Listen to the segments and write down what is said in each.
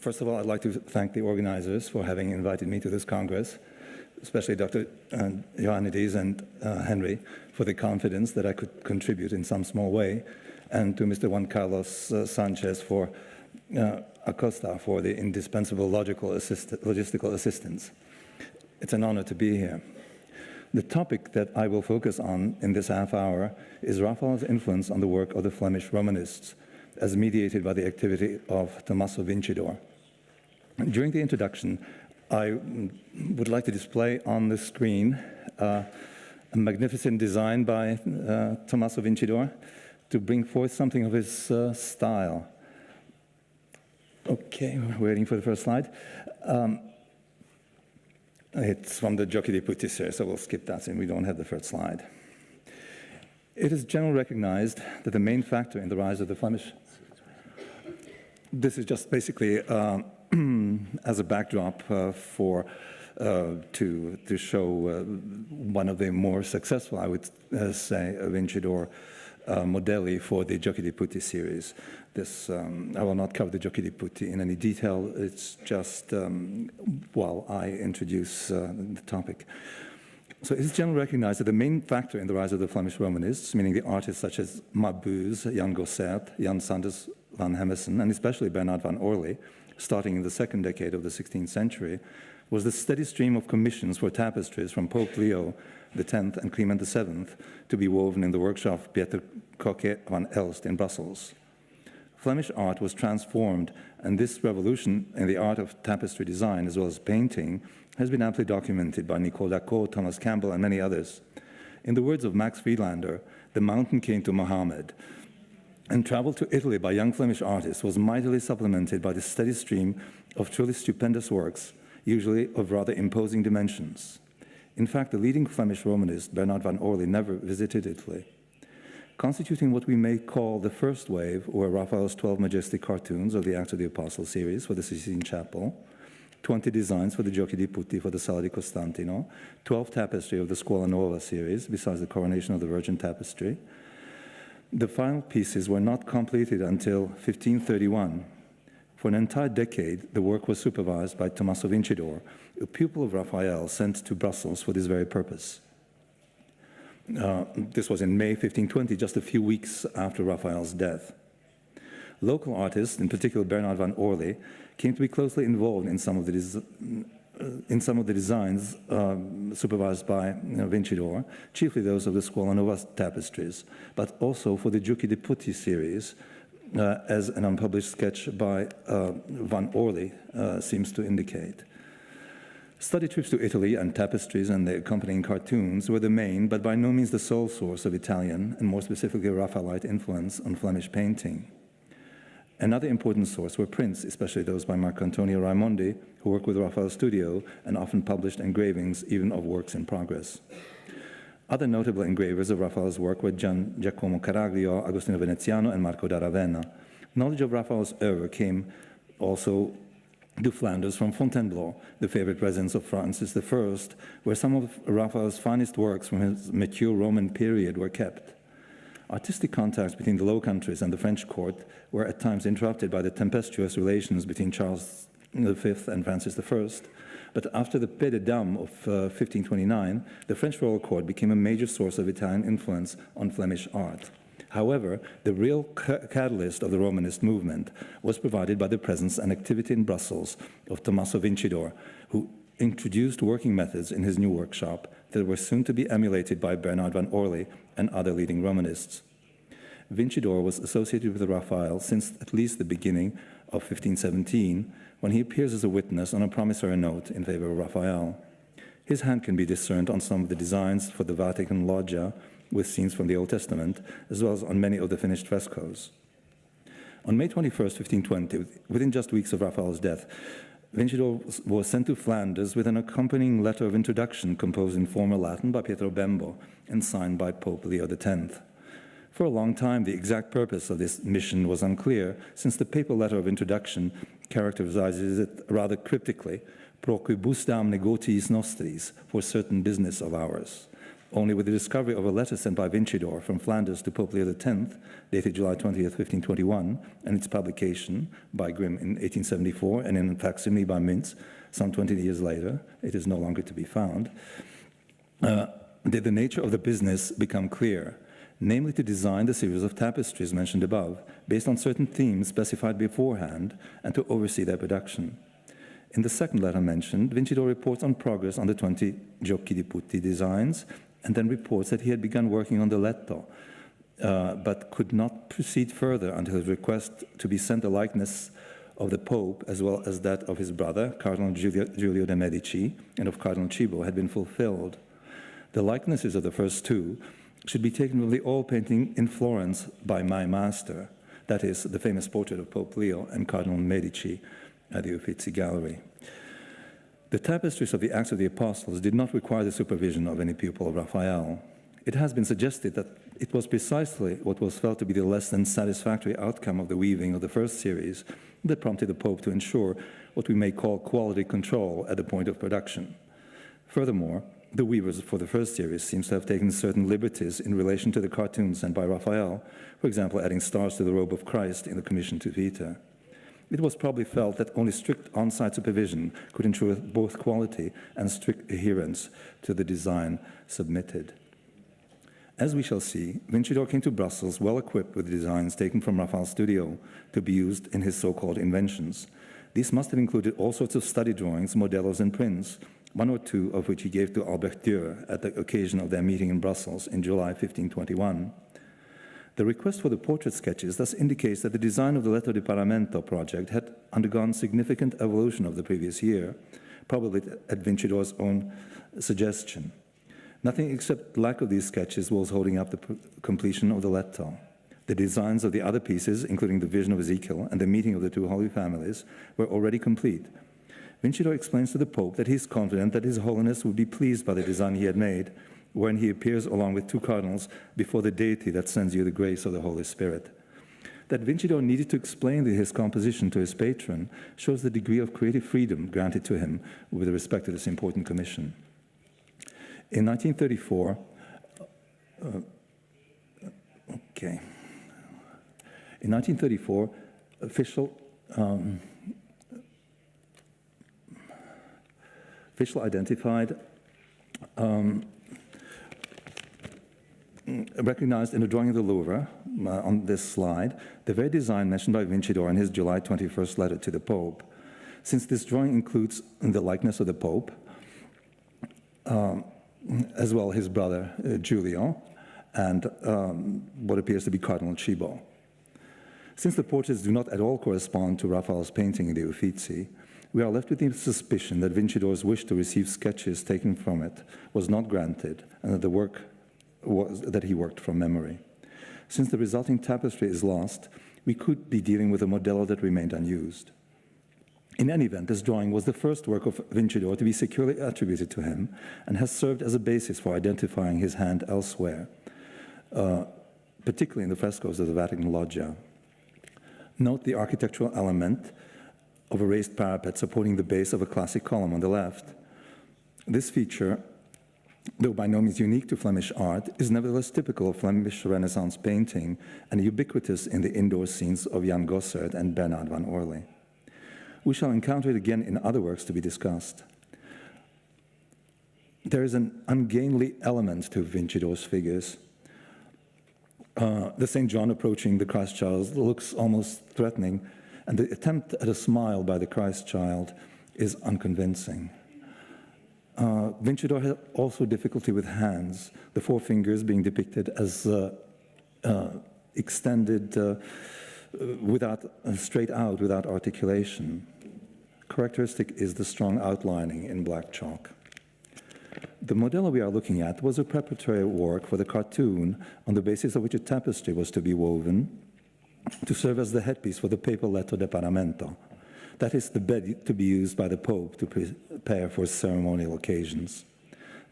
First of all, I'd like to thank the organizers for having invited me to this Congress, especially Dr. Ioannidis and Henry for the confidence that I could contribute in some small way, and to Mr. Juan Carlos Sanchez Acosta for the indispensable logistical assistance. It's an honor to be here. The topic that I will focus on in this half hour is Raphael's influence on the work of the Flemish Romanists, as mediated by the activity of Tommaso Vincidor. During the introduction, I would like to display on the screen a magnificent design by Tommaso Vincidor to bring forth something of his style. Okay, we're waiting for the first slide. It's from the Giochi di Putti series, so we'll skip that since we don't have the first slide. It is generally recognized that the main factor in the rise of the Flemish... This is just basically as a backdrop to show one of the more successful, I would say, Vincidor modelli for the Giochi di Putti series. This, I will not cover the Giochi di Putti in any detail. It's just while I introduce the topic. So it is generally recognized that the main factor in the rise of the Flemish Romanists, meaning the artists such as Mabuse, Jan Gossert, Jan Sanders van Hemesen, and especially Bernard van Orley, starting in the second decade of the 16th century, was the steady stream of commissions for tapestries from Pope Leo X and Clement VII to be woven in the workshop of Pieter Coquet van Elst in Brussels. Flemish art was transformed, and this revolution in the art of tapestry design, as well as painting, has been amply documented by Nicole Dacot, Thomas Campbell, and many others. In the words of Max Friedlander, the mountain came to Mohammed, and travel to Italy by young Flemish artists was mightily supplemented by the steady stream of truly stupendous works, usually of rather imposing dimensions. In fact, the leading Flemish Romanist, Bernard van Orley, never visited Italy. Constituting what we may call the first wave were Raphael's 12 majestic cartoons of the Acts of the Apostles series for the Sistine Chapel, 20 designs for the Giochi di Putti for the Sala di Costantino, 12 tapestry of the Scuola Nuova series, besides the Coronation of the Virgin tapestry. The final pieces were not completed until 1531. For an entire decade, the work was supervised by Tommaso Vincidor, a pupil of Raphael sent to Brussels for this very purpose. This was in May 1520, just a few weeks after Raphael's death. Local artists, in particular Bernard van Orley, came to be closely involved in some of the designs supervised by Vincidor, chiefly those of the Scuola Nuova tapestries, but also for the Giochi di Putti series, as an unpublished sketch by van Orley seems to indicate. Study trips to Italy and tapestries and the accompanying cartoons were the main, but by no means the sole source of Italian, and more specifically Raphaelite influence on Flemish painting. Another important source were prints, especially those by Marcantonio Raimondi, who worked with Raphael's studio and often published engravings even of works in progress. Other notable engravers of Raphael's work were Gian Giacomo Caraglio, Agostino Veneziano, and Marco da Ravenna. Knowledge of Raphael's oeuvre came also to Flanders from Fontainebleau, the favorite residence of Francis I, where some of Raphael's finest works from his mature Roman period were kept. Artistic contacts between the Low Countries and the French court were at times interrupted by the tempestuous relations between Charles V and Francis I, but after the paix des dames of 1529, the French royal court became a major source of Italian influence on Flemish art. However, the real catalyst of the Romanist movement was provided by the presence and activity in Brussels of Tommaso Vincidor, who introduced working methods in his new workshop that were soon to be emulated by Bernard van Orley and other leading Romanists. Vincidor was associated with Raphael since at least the beginning of 1517, when he appears as a witness on a promissory note in favor of Raphael. His hand can be discerned on some of the designs for the Vatican Loggia, with scenes from the Old Testament, as well as on many of the finished frescoes. On May 21st, 1520, within just weeks of Raphael's death, Vincidor was sent to Flanders with an accompanying letter of introduction composed in formal Latin by Pietro Bembo and signed by Pope Leo X. For a long time, the exact purpose of this mission was unclear, since the papal letter of introduction characterizes it rather cryptically, pro quibusdam negotiis nostris, for certain business of ours. Only with the discovery of a letter sent by Vincidor from Flanders to Pope Leo X, dated July 20th, 1521, and its publication by Grimm in 1874, and in facsimile by Mintz some 20 years later, it is no longer to be found, did the nature of the business become clear, namely to design the series of tapestries mentioned above, based on certain themes specified beforehand, and to oversee their production. In the second letter mentioned, Vincidor reports on progress on the 20 Giochi di Putti designs, and then reports that he had begun working on the letto, but could not proceed further until his request to be sent a likeness of the Pope, as well as that of his brother, Cardinal Giulio de' Medici, and of Cardinal Cibo, had been fulfilled. The likenesses of the first two should be taken from the oil painting in Florence by my master, that is, the famous portrait of Pope Leo and Cardinal Medici at the Uffizi Gallery. The tapestries of the Acts of the Apostles did not require the supervision of any pupil of Raphael. It has been suggested that it was precisely what was felt to be the less than satisfactory outcome of the weaving of the first series that prompted the Pope to ensure what we may call quality control at the point of production. Furthermore, the weavers for the first series seems to have taken certain liberties in relation to the cartoons sent by Raphael, for example, adding stars to the robe of Christ in the commission to Vita. It was probably felt that only strict on-site supervision could ensure both quality and strict adherence to the design submitted. As we shall see, Vincidor came to Brussels well equipped with designs taken from Raphael's studio to be used in his so-called inventions. These must have included all sorts of study drawings, modellos, and prints, one or two of which he gave to Albert Dieu at the occasion of their meeting in Brussels in July 1521. The request for the portrait sketches thus indicates that the design of the Letto di Paramento project had undergone significant evolution of the previous year, probably at Vincidor's own suggestion. Nothing except lack of these sketches was holding up the completion of the Letto. The designs of the other pieces, including the vision of Ezekiel and the meeting of the two Holy Families, were already complete. Vincidor explains to the Pope that he is confident that His Holiness would be pleased by the design he had made, when he appears along with two cardinals before the deity that sends you the grace of the Holy Spirit. That Vincidor needed to explain his composition to his patron shows the degree of creative freedom granted to him with respect to this important commission. In 1934, official identified recognized in the drawing of the Louvre, on this slide, the very design mentioned by Vincidor in his July 21st letter to the Pope. Since this drawing includes the likeness of the Pope, as well his brother Giulio, and what appears to be Cardinal Cibo. Since the portraits do not at all correspond to Raphael's painting in the Uffizi, we are left with the suspicion that Vincidor's wish to receive sketches taken from it was not granted, and that the work that he worked from memory. Since the resulting tapestry is lost, we could be dealing with a modello that remained unused. In any event, this drawing was the first work of Vincidor to be securely attributed to him and has served as a basis for identifying his hand elsewhere, particularly in the frescoes of the Vatican Loggia. Note the architectural element of a raised parapet supporting the base of a classic column on the left. This feature, though by no means unique to Flemish art, is nevertheless typical of Flemish Renaissance painting and ubiquitous in the indoor scenes of Jan Gossert and Bernard van Orly. We shall encounter it again in other works to be discussed. There is an ungainly element to Vincidor's figures. The St. John approaching the Christ child looks almost threatening, and the attempt at a smile by the Christ child is unconvincing. Vincidor had also difficulty with hands, the four fingers being depicted as extended straight out without articulation. Characteristic is the strong outlining in black chalk. The modello we are looking at was a preparatory work for the cartoon on the basis of which a tapestry was to be woven to serve as the headpiece for the papal Letto di Paramento. That is the bed to be used by the Pope to prepare for ceremonial occasions.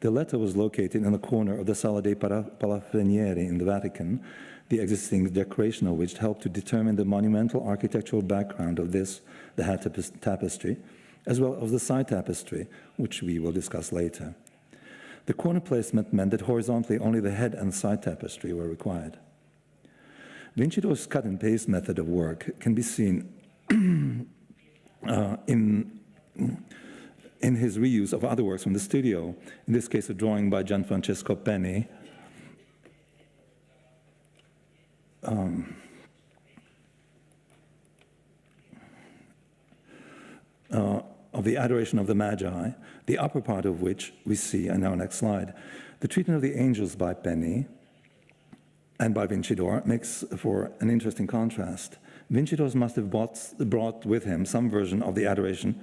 The Letto was located in the corner of the Sala dei Palafrenieri in the Vatican, the existing decoration of which helped to determine the monumental architectural background of the head tapestry, as well as the side tapestry, which we will discuss later. The corner placement meant that horizontally only the head and side tapestry were required. Vincidor's cut-and-paste method of work can be seen in his reuse of other works from the studio, in this case a drawing by Gianfrancesco Penny, of the Adoration of the Magi, the upper part of which we see in our next slide. The treatment of the angels by Penny and by Vincidor makes for an interesting contrast. Vincidor must have brought with him some version of the Adoration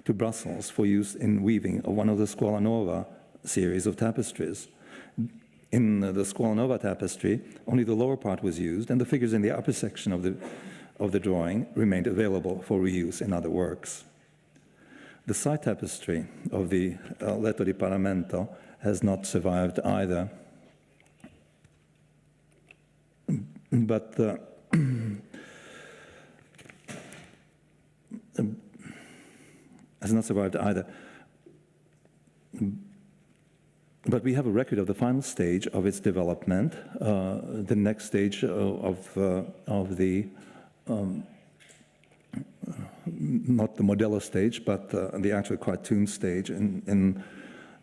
to Brussels for use in weaving of one of the Scuola Nova series of tapestries. In the Scuola Nova tapestry, only the lower part was used, and the figures in the upper section of the drawing remained available for reuse in other works. The side tapestry of the Letto di Paramento has not survived either, but But we have a record of the final stage of its development, the next stage of the not the Modello stage, but the actual cartoon stage in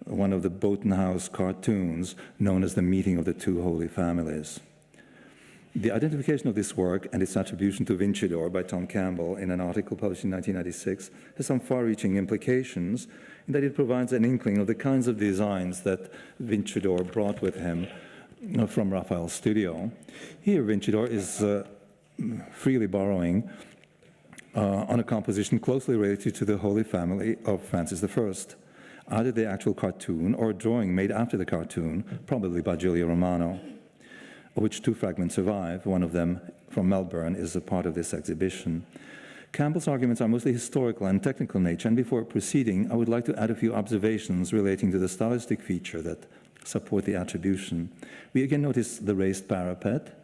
one of the Botenhaus cartoons known as the Meeting of the Two Holy Families. The identification of this work and its attribution to Vincidor by Tom Campbell in an article published in 1996 has some far-reaching implications in that it provides an inkling of the kinds of designs that Vincidor brought with him from Raphael's studio. Here, Vincidor is freely borrowing on a composition closely related to the Holy Family of Francis I, either the actual cartoon or a drawing made after the cartoon, probably by Giulio Romano, of which two fragments survive. One of them, from Melbourne, is a part of this exhibition. Campbell's arguments are mostly historical and technical nature, and before proceeding, I would like to add a few observations relating to the stylistic feature that support the attribution. We again notice the raised parapet,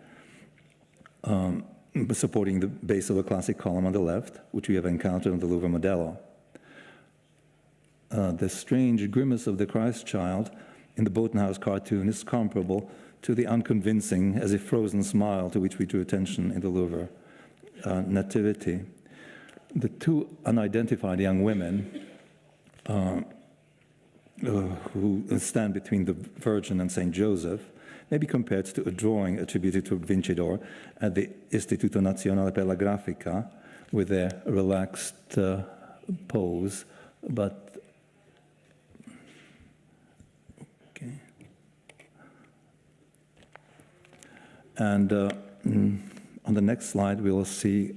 supporting the base of a classic column on the left, which we have encountered on the Louvre Modello. The strange grimace of the Christ child in the Botenhaus cartoon is comparable to the unconvincing, as if frozen smile to which we drew attention in the Louvre Nativity. The two unidentified young women who stand between the Virgin and Saint Joseph may be compared to a drawing attributed to Vincidor at the Istituto Nazionale per la Grafica with their relaxed pose, but okay. And on the next slide, we will see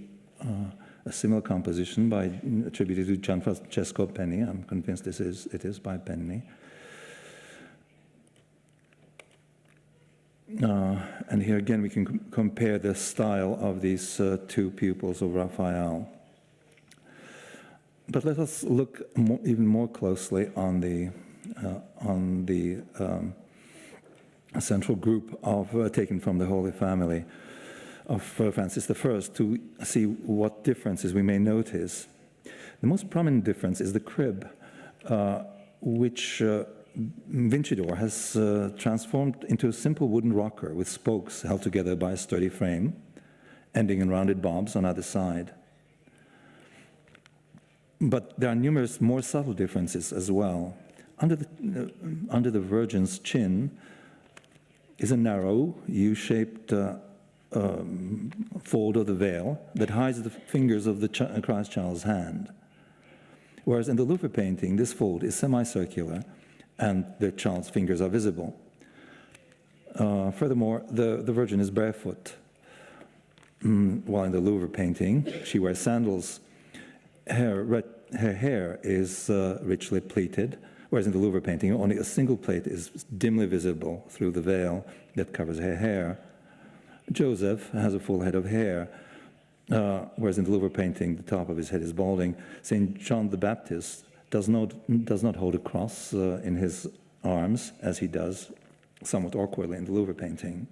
a similar composition attributed to Gianfrancesco Penny. I'm convinced it is by Penny. And here again we can compare the style of these two pupils of Raphael. But let us look even more closely on the central group taken from the Holy Family of Francis I to see what differences we may notice. The most prominent difference is the crib, which Vincidor has transformed into a simple wooden rocker with spokes held together by a sturdy frame, ending in rounded bobs on either side. But there are numerous more subtle differences as well. Under the Virgin's chin is a narrow, U-shaped fold of the veil that hides the fingers of the Christ child's hand. Whereas in the Louvre painting, this fold is semicircular and the child's fingers are visible. Furthermore, the Virgin is barefoot, while in the Louvre painting, she wears sandals. Her hair is richly pleated, whereas in the Louvre painting, only a single plait is dimly visible through the veil that covers her hair. Joseph has a full head of hair, whereas in the Louvre painting, the top of his head is balding. St. John the Baptist does not hold a cross in his arms, as he does somewhat awkwardly in the Louvre painting.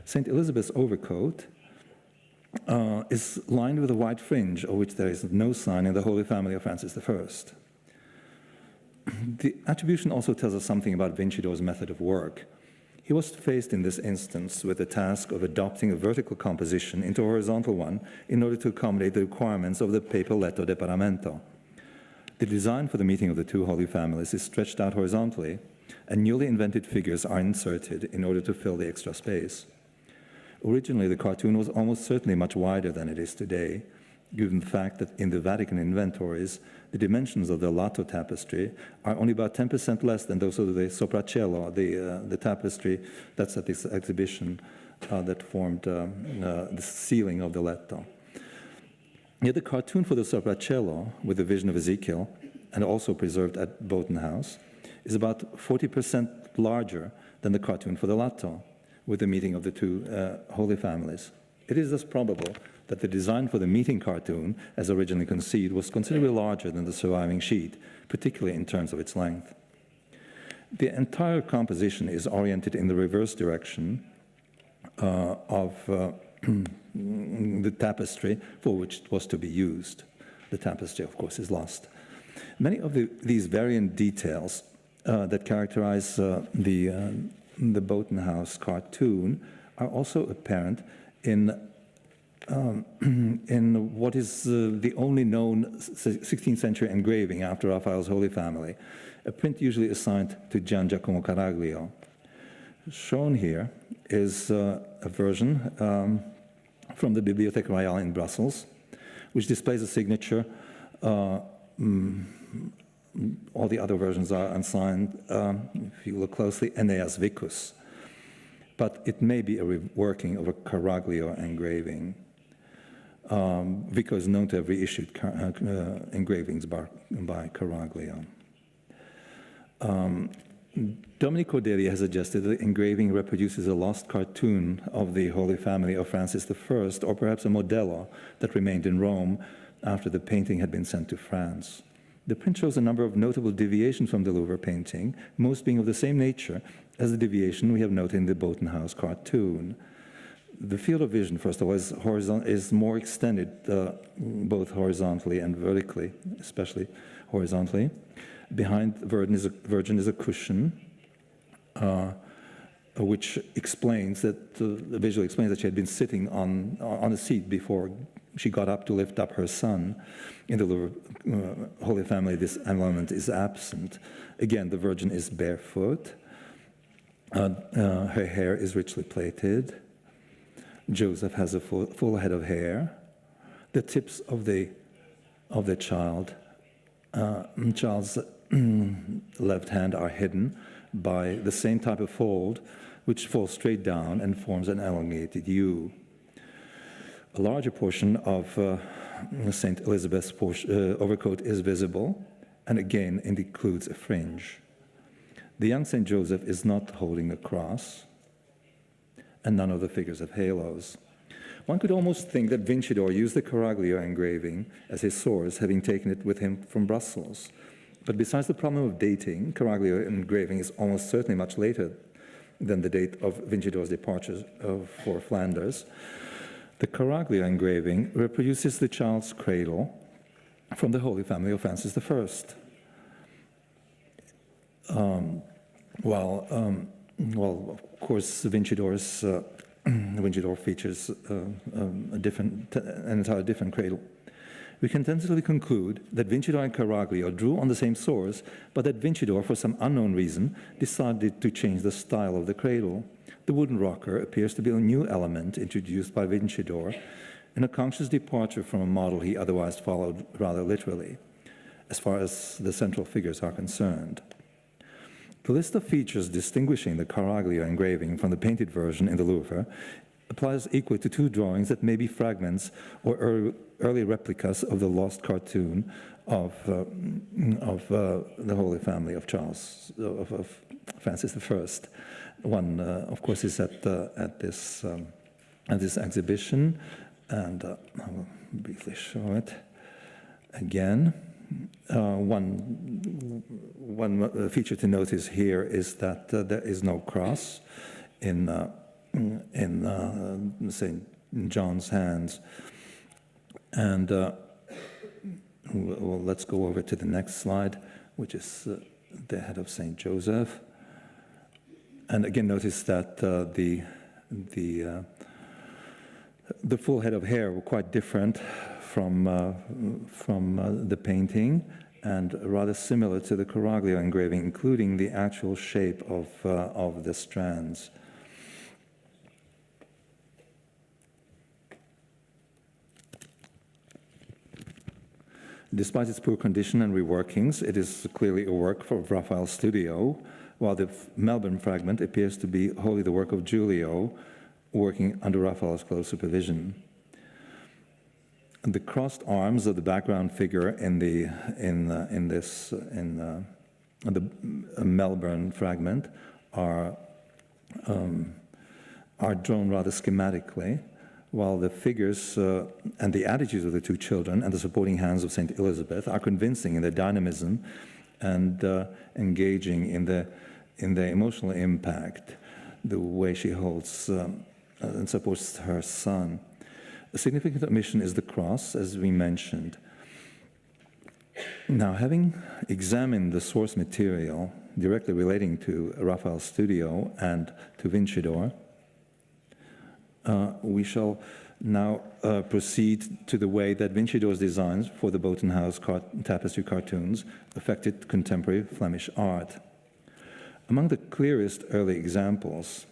St. Elizabeth's overcoat is lined with a white fringe, of which there is no sign in the Holy Family of Francis I. The attribution also tells us something about Vincidor's method of work. He was faced in this instance with the task of adopting a vertical composition into a horizontal one in order to accommodate the requirements of the papal letto de paramento. The design for the meeting of the two Holy Families is stretched out horizontally, and newly invented figures are inserted in order to fill the extra space. Originally, the cartoon was almost certainly much wider than it is today, given the fact that in the Vatican inventories, the dimensions of the Lato tapestry are only about 10% less than those of the Sopracciello, the tapestry that's at this exhibition that formed the ceiling of the letto. Yet the cartoon for the Sopracciello, with the vision of Ezekiel, and also preserved at Boughton House, is about 40% larger than the cartoon for the Lato, with the meeting of the two Holy Families. It is thus probable that the design for the meeting cartoon, as originally conceived, was considerably larger than the surviving sheet, particularly in terms of its length. The entire composition is oriented in the reverse direction of the tapestry for which it was to be used. The tapestry, of course, is lost. Many of these variant details that characterize the Boughton House cartoon are also apparent in what is the only known 16th century engraving after Raphael's Holy Family, a print usually assigned to Gian Giacomo Caraglio. Shown here is a version from the Bibliothèque Royale in Brussels, which displays a signature. All the other versions are unsigned, if you look closely, Aeneas Vicus. But it may be a reworking of a Caraglio engraving. Vico is known to have reissued engravings by Caraglio. Domenico Delia has suggested that the engraving reproduces a lost cartoon of the Holy Family of Francis I, or perhaps a modello that remained in Rome after the painting had been sent to France. The print shows a number of notable deviations from the Louvre painting, most being of the same nature as the deviation we have noted in the Boughton House cartoon. The field of vision, first of all, is more extended, both horizontally and vertically, especially horizontally. Behind the Virgin is a cushion, which explains that, visually explains that she had been sitting on a seat before she got up to lift up her son. In the Louvre Holy Family, this element is absent. Again, the Virgin is barefoot. Her hair is richly plaited. Joseph has a full head of hair. The tips of the child's left hand are hidden by the same type of fold, which falls straight down and forms an elongated U. A larger portion of St. Elizabeth's overcoat is visible, and again it includes a fringe. The young St. Joseph is not holding a cross, and none of the figures have halos. One could almost think that Vincidor used the Caraglio engraving as his source, having taken it with him from Brussels. But besides the problem of dating, Caraglio engraving is almost certainly much later than the date of Vincidor's departure for Flanders. The Caraglio engraving reproduces the child's cradle from the Holy Family of Francis I. Well, of course, Vincidor features an entirely different cradle. We can tentatively conclude that Vincidor and Caraglio drew on the same source, but that Vincidor, for some unknown reason, decided to change the style of the cradle. The wooden rocker appears to be a new element introduced by Vincidor, and a conscious departure from a model he otherwise followed rather literally, as far as the central figures are concerned. The list of features distinguishing the Caraglio engraving from the painted version in the Louvre applies equally to two drawings that may be fragments or early replicas of the lost cartoon of the Holy Family of Francis I. One, of course, is at this exhibition, and I will briefly show it again. One feature to notice here is that there is no cross in St. John's hands. And well, let's go over to the next slide, which is the head of Saint Joseph. And again, notice that the full head of hair were quite different from the painting, and rather similar to the Caraglio engraving, including the actual shape of the strands. Despite its poor condition and reworkings, it is clearly a work of Raphael's studio, while the Melbourne fragment appears to be wholly the work of Giulio, working under Raphael's close supervision. The crossed arms of the background figure in the Melbourne fragment are drawn rather schematically, while the figures and the attitudes of the two children and the supporting hands of Saint Elizabeth are convincing in their dynamism and engaging in the emotional impact, the way she holds and supports her son. A significant omission is the cross, as we mentioned. Now, having examined the source material directly relating to Raphael's studio and to Vincidor, we shall now proceed to the way that Vincidor's designs for the Boughton House tapestry cartoons affected contemporary Flemish art. Among the clearest early examples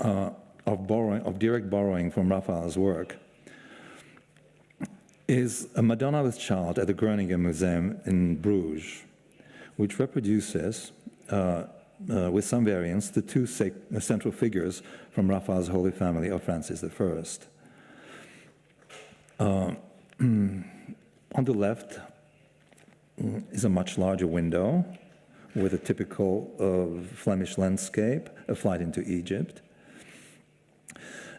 of direct borrowing from Raphael's work is a Madonna with Child at the Groningen Museum in Bruges, which reproduces, with some variants, the two central figures from Raphael's Holy Family of Francis I. On the left is a much larger window with a typical Flemish landscape, a flight into Egypt.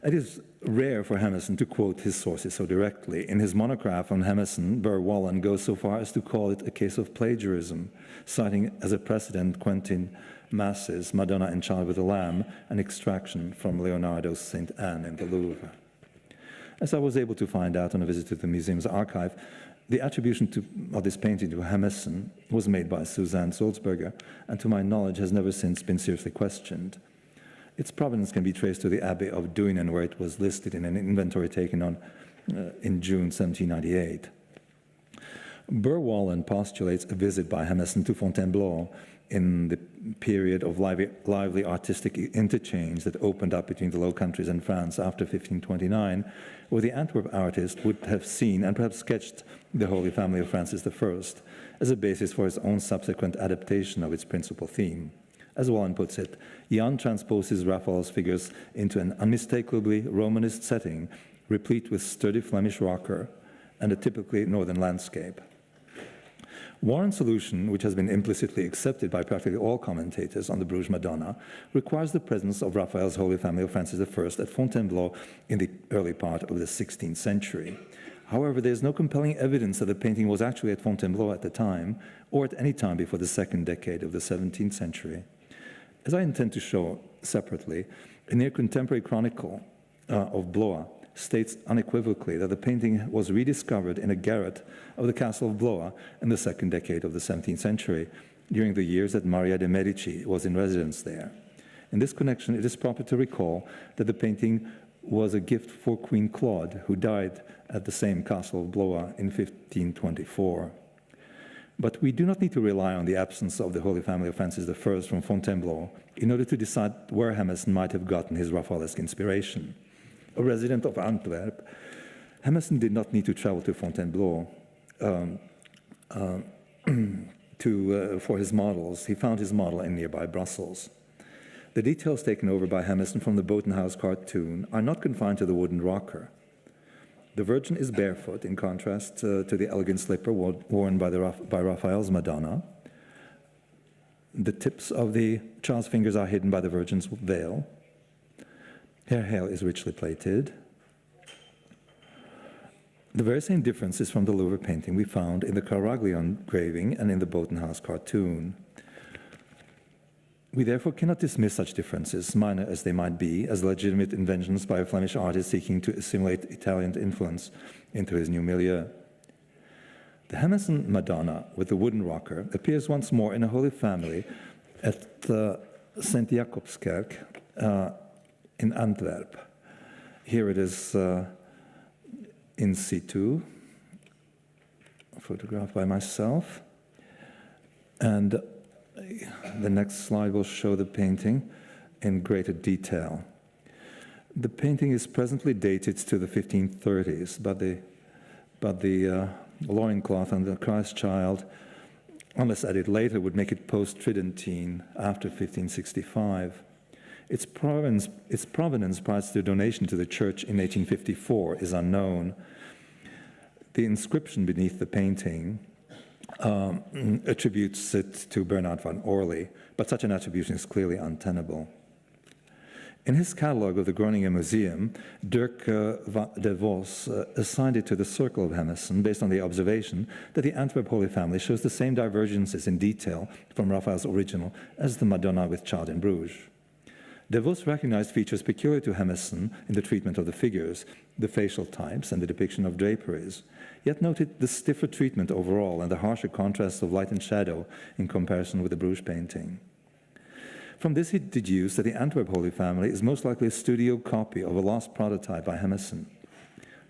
It is rare for Hammerson to quote his sources so directly. In his monograph on Hammerson, Burr Wallen goes so far as to call it a case of plagiarism, citing as a precedent Quentin Mass's Madonna and Child with a Lamb, an extraction from Leonardo's St. Anne in the Louvre. As I was able to find out on a visit to the museum's archive, the attribution of this painting to Hammerson was made by Suzanne Sulzberger, and to my knowledge has never since been seriously questioned. Its provenance can be traced to the Abbey of Duinen, where it was listed in an inventory taken on in June 1798. Burr Wallen postulates a visit by Hammerson to Fontainebleau in the period of lively artistic interchange that opened up between the Low Countries and France after 1529, where the Antwerp artist would have seen and perhaps sketched the Holy Family of Francis I as a basis for his own subsequent adaptation of its principal theme. As Wallen puts it, Jan transposes Raphael's figures into an unmistakably Romanist setting, replete with sturdy Flemish rocker and a typically northern landscape. Warren's solution, which has been implicitly accepted by practically all commentators on the Bruges Madonna, requires the presence of Raphael's Holy Family of Francis I at Fontainebleau in the early part of the 16th century. However, there is no compelling evidence that the painting was actually at Fontainebleau at the time, or at any time before the second decade of the 17th century. As I intend to show separately, a near contemporary chronicle of Blois states unequivocally that the painting was rediscovered in a garret of the castle of Blois in the second decade of the 17th century, during the years that Maria de' Medici was in residence there. In this connection, it is proper to recall that the painting was a gift for Queen Claude, who died at the same castle of Blois in 1524. But we do not need to rely on the absence of the Holy Family of Francis I from Fontainebleau in order to decide where Hammerson might have gotten his Raphaelesque inspiration. A resident of Antwerp, Hammerson did not need to travel to Fontainebleau for his models. He found his model in nearby Brussels. The details taken over by Hammerson from the Boughton House cartoon are not confined to the wooden rocker. The Virgin is barefoot, in contrast to the elegant slipper worn by Raphael's Madonna. The tips of the child's fingers are hidden by the Virgin's veil. Her hair is richly plaited. The very same difference is from the Louvre painting we found in the Caraglio engraving and in the Boughton House cartoon. We therefore cannot dismiss such differences, minor as they might be, as legitimate inventions by a Flemish artist seeking to assimilate Italian influence into his new milieu. The Hemessen Madonna with the wooden rocker appears once more in a Holy Family at St. Jacobskerk in Antwerp. Here it is in situ, photographed by myself. And the next slide will show the painting in greater detail. The painting is presently dated to the 1530s, but the loincloth and the Christ child, unless added later, would make it post-Tridentine after 1565. Its provenance prior to donation to the church in 1854 is unknown. The inscription beneath the painting attributes it to Bernard van Orly, but such an attribution is clearly untenable. In his catalogue of the Groningen Museum, Dirk de Vos assigned it to the Circle of Hemessen based on the observation that the Antwerp Holy Family shows the same divergences in detail from Raphael's original as the Madonna with Child in Bruges. De Vos recognized features peculiar to Hemessen in the treatment of the figures, the facial types, and the depiction of draperies, yet noted the stiffer treatment overall and the harsher contrast of light and shadow in comparison with the Bruges painting. From this he deduced that the Antwerp Holy Family is most likely a studio copy of a lost prototype by Hemessen.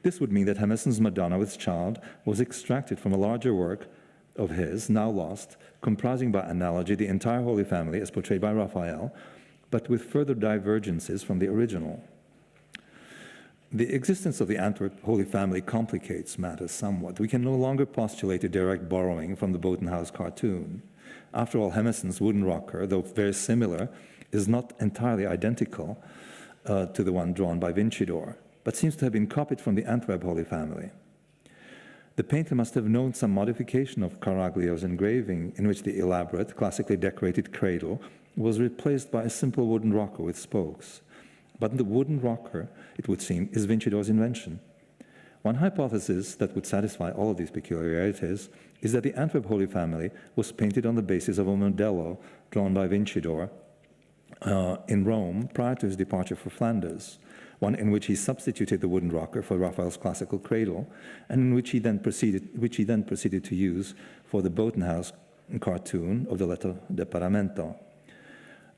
This would mean that Hemessen's Madonna with Child was extracted from a larger work of his, now lost, comprising by analogy the entire Holy Family as portrayed by Raphael, but with further divergences from the original. The existence of the Antwerp Holy Family complicates matters somewhat. We can no longer postulate a direct borrowing from the Botenhaus cartoon. After all, Hemessen's wooden rocker, though very similar, is not entirely identical to the one drawn by Vincidor, but seems to have been copied from the Antwerp Holy Family. The painter must have known some modification of Caraglio's engraving, in which the elaborate, classically decorated cradle was replaced by a simple wooden rocker with spokes. But the wooden rocker, it would seem, is Vincidor's invention. One hypothesis that would satisfy all of these peculiarities is that the Antwerp Holy Family was painted on the basis of a modello drawn by Vincidor in Rome prior to his departure for Flanders, one in which he substituted the wooden rocker for Raphael's classical cradle, and in which he then proceeded to use for the Botenhaus cartoon of the Letto de Paramento.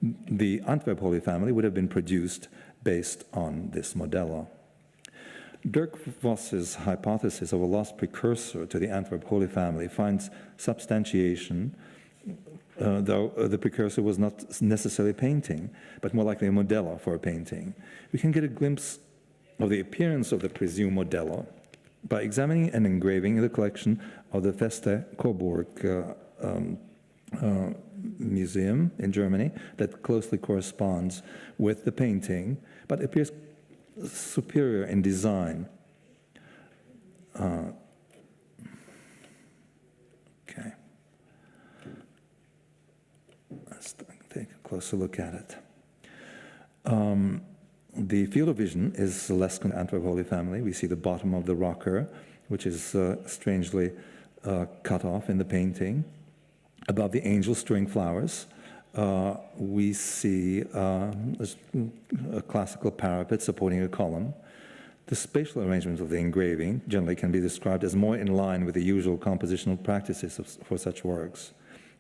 The Antwerp Holy Family would have been produced based on this modello. Dirk Voss's hypothesis of a lost precursor to the Antwerp Holy Family finds substantiation, though the precursor was not necessarily a painting, but more likely a modello for a painting. We can get a glimpse of the appearance of the presumed modello by examining an engraving in the collection of the Feste Coburg Museum in Germany that closely corresponds with the painting, but appears superior in design. Okay. Let's take a closer look at it. The field of vision is less than Antwerp Holy Family. We see the bottom of the rocker, which is strangely cut off in the painting. Above the angel stirring flowers, we see a classical parapet supporting a column. The spatial arrangement of the engraving generally can be described as more in line with the usual compositional practices for such works.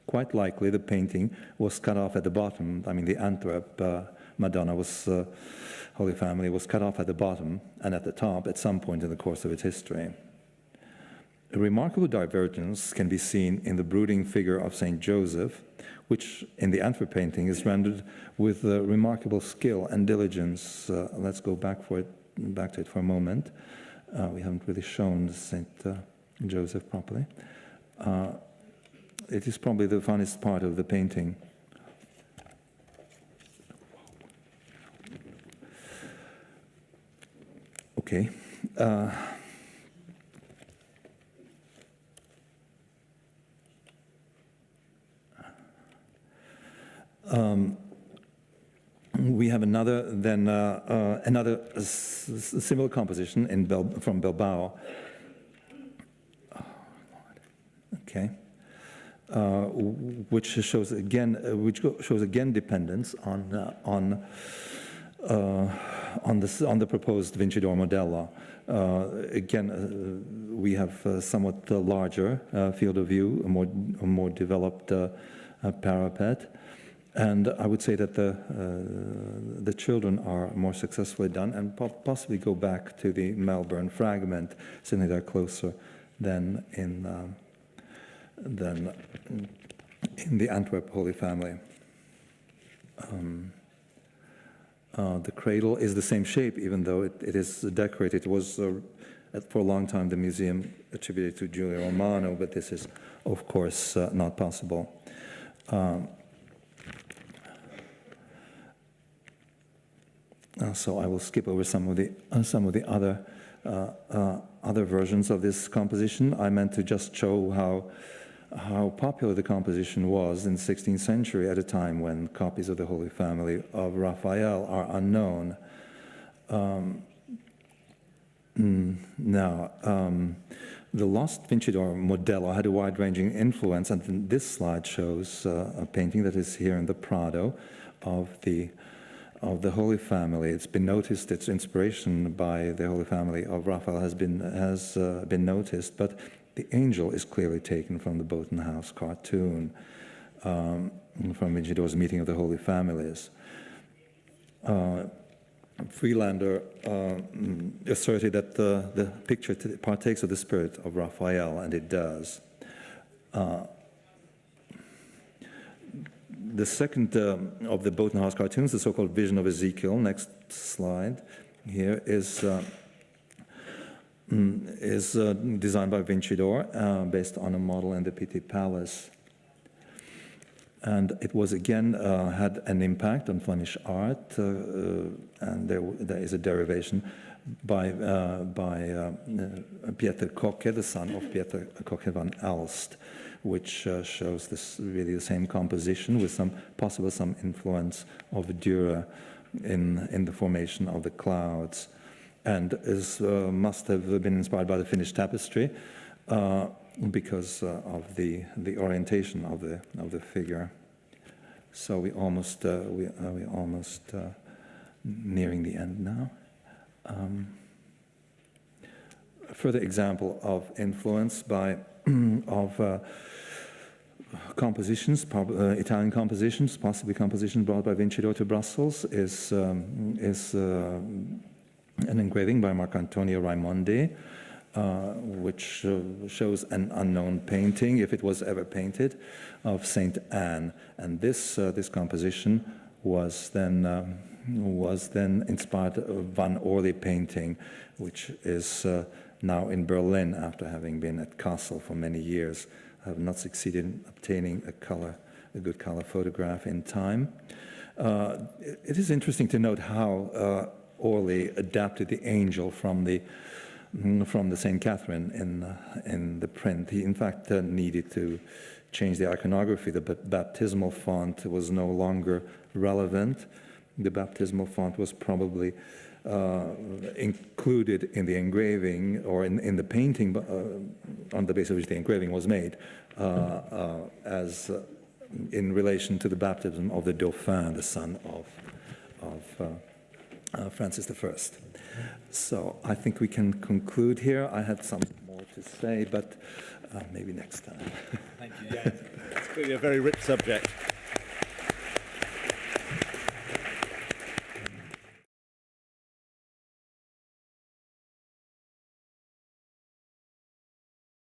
Quite likely the painting was cut off at the bottom. I mean, the Antwerp Madonna Holy Family was cut off at the bottom and at the top at some point in the course of its history. A remarkable divergence can be seen in the brooding figure of Saint Joseph, which in the Antwerp painting is rendered with remarkable skill and diligence. Let's go back to it for a moment. We haven't really shown Saint Joseph properly. It is probably the funnest part of the painting. Okay. We have another similar composition from Bilbao. Okay, which shows again dependence on on the proposed Vincidor Modella. Again, we have somewhat larger field of view, a more developed parapet, and I would say that the children are more successfully done, and possibly go back to the Melbourne fragment, certainly they're closer than in the Antwerp Holy Family. The cradle is the same shape, even though it is decorated. It was, for a long time, the museum attributed to Giulio Romano, but this is, of course, not possible. So I will skip over some of the other versions of this composition. I meant to just show how popular the composition was in the 16th century, at a time when copies of the Holy Family of Raphael are unknown. The lost Vincidor Modella had a wide-ranging influence, and this slide shows a painting that is here in the Prado of the Holy Family. It's been noticed, its inspiration by the Holy Family of Raphael has been noticed, but the angel is clearly taken from the Boughton House cartoon, from Vincidor's Meeting of the Holy Families. Freelander asserted that the picture partakes of the spirit of Raphael, and it does. The second of the Boughton House cartoons, the so-called Vision of Ezekiel, next slide, here is designed by Vincidor, based on a model in the Pitti Palace. And it was, again, had an impact on Flemish art, and there is a derivation by Pieter Kokke, the son of Pieter Kokke van Elst, which shows this really the same composition with some influence of Dürer in the formation of the clouds, and must have been inspired by the Finnish tapestry because of the orientation of the figure. So we almost nearing the end now. A further example of influence of compositions, Italian compositions, possibly compositions brought by Vincidor to Brussels, is an engraving by Marcantonio Raimondi, which shows an unknown painting, if it was ever painted, of Saint Anne. And this composition was then inspired of Van Orley painting, which is now in Berlin after having been at Kassel for many years. I have not succeeded in obtaining a good color photograph in time. It is interesting to note how Orley adapted the angel from the St. Catherine in the print. He, in fact, needed to change the iconography. The baptismal font was no longer relevant. The baptismal font was probably included in the engraving or in the painting on the basis of which the engraving was made, as in relation to the baptism of the Dauphin, the son of Francis I. So I think we can conclude here. I had some more to say, but maybe next time. Thank you. Yeah, it's clearly a very rich subject.